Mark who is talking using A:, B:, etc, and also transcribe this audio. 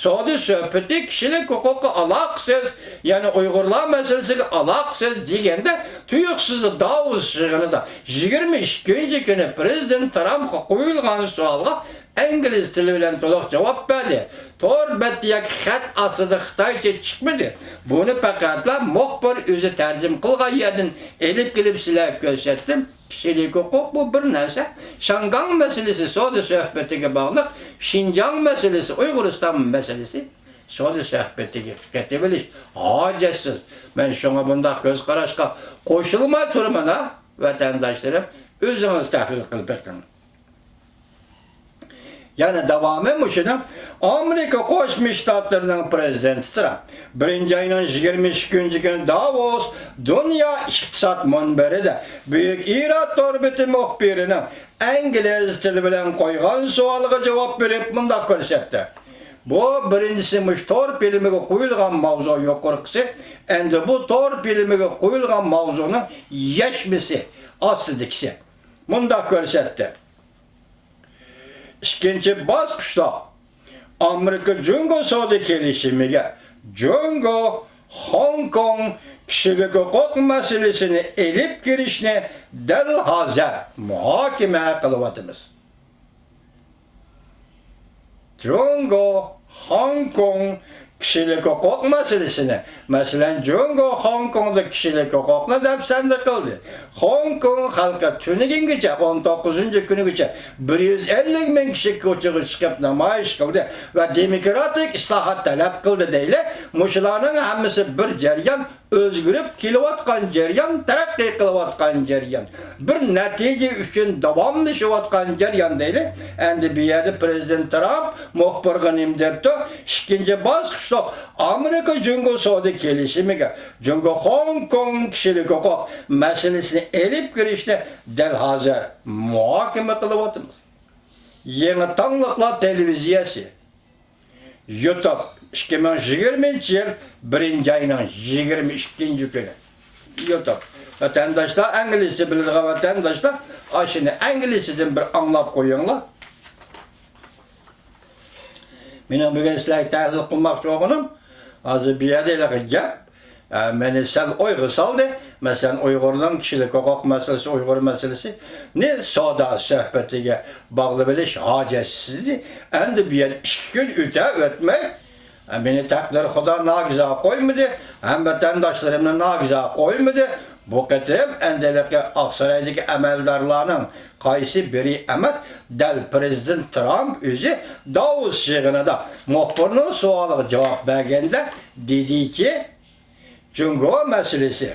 A: Soğudu söhbeti kişilik hukuku alaksız, yani Uygurlar meselesi alaksız degende tuyuksuz davuz şığınıza 22. günü Prezident Trump koyulgan sualga İngiliz tili bilen toluk cevap verdi. Tor betiyek xat asıdı Xitayca çıkmadı. Bunu pakatla muhbir özü tercim kılgan yerden elip gelip silah gösterdim. Kişilik hukuk bu bir narsa. Şangan meselesi soğudu söhbetiga bağlı. Şinjan meselesi, Uyguristan meselesi soğudu söhbetiga getibiliş. Hacetsiz. Ben şuna bunda göz karışka koşulma turumuna vatandaşlarım özünüz tahlil kılıp bekleyin. Yani devamı şunu Amerika Koşmuş Ştatlarının prezidenti Trump 1. ayının 22. günü Davos Dünya İktisat Munberi'de Büyük İrat Torbeti muhbirinin İngiliz tili bilen koygan sualıga cevap verip bunda görsetti. Bu birincisi tor bilimiga koyulgan mavzu yukarısı, endi bu tor bilimiga koyulgan mavzunun yeşmisi, aslıdikisi. Bunda görsetti. İkinci baskışta Amerika-Cungo savdo kelishimiga Cungo, Hong Kong kişilik hukuk meselesini elip girişini delhaza muhakeme kılıvatımız. Cungo, Hong Kong kişilik hukuk meselesini, mesela Cungo, Hong Kong'da kişilik hukukla depsendi kıldı. Hong Kong halka tünügün gece, 19. günü gece 150 bin kişi koçuğu çıkıp namayiş kıldı ve demokratik islahat talep kıldı değil. Muşuların hemmisi bir ceryan, özgürüp kilovatkan ceryan, terakki kılıvatkan ceryan. Bir netice üçün devamlı şıvatkan ceryan değil. Endi bir yerde Prezident Trump muhbirgan imdepti. İkinci baskışta Amerika Cungo savdo kelishimiga Cungo Hong Kong kişilik hukuk meselesini elip girişte delhazır muhakeme kılıvatımız. Yeni Tanlıklar Televiziyası YouTube 2020 yıl 1. ayının 22. günü YouTube. Vatandaşlar İngilizce bilir vatandaşlar şimdi İngilizce'den bir anlap koyunlar. Benim bugün sizlerle tahlil kılmak çoğunum. Azı bir yerde ile gel. Beni sen Uygursaldı. Mesela Uygur'dan kişilik hukuk meselesi, Uygur meselesi ne soda sohbetiyle bağlı biliş hacetsizdi. Endi bir yer 2 gün ötmek beni takdir Xuda nagiza koymadı. Hem vatandaşlarımın nagiza koymadı. Bu ketim endeleki Aksaray'daki emeldarlarının kaysi biri emet del Prezident Trump özü Davos şığına da muhbirinin sualı cevap vergende dedi ki Cungo meselesi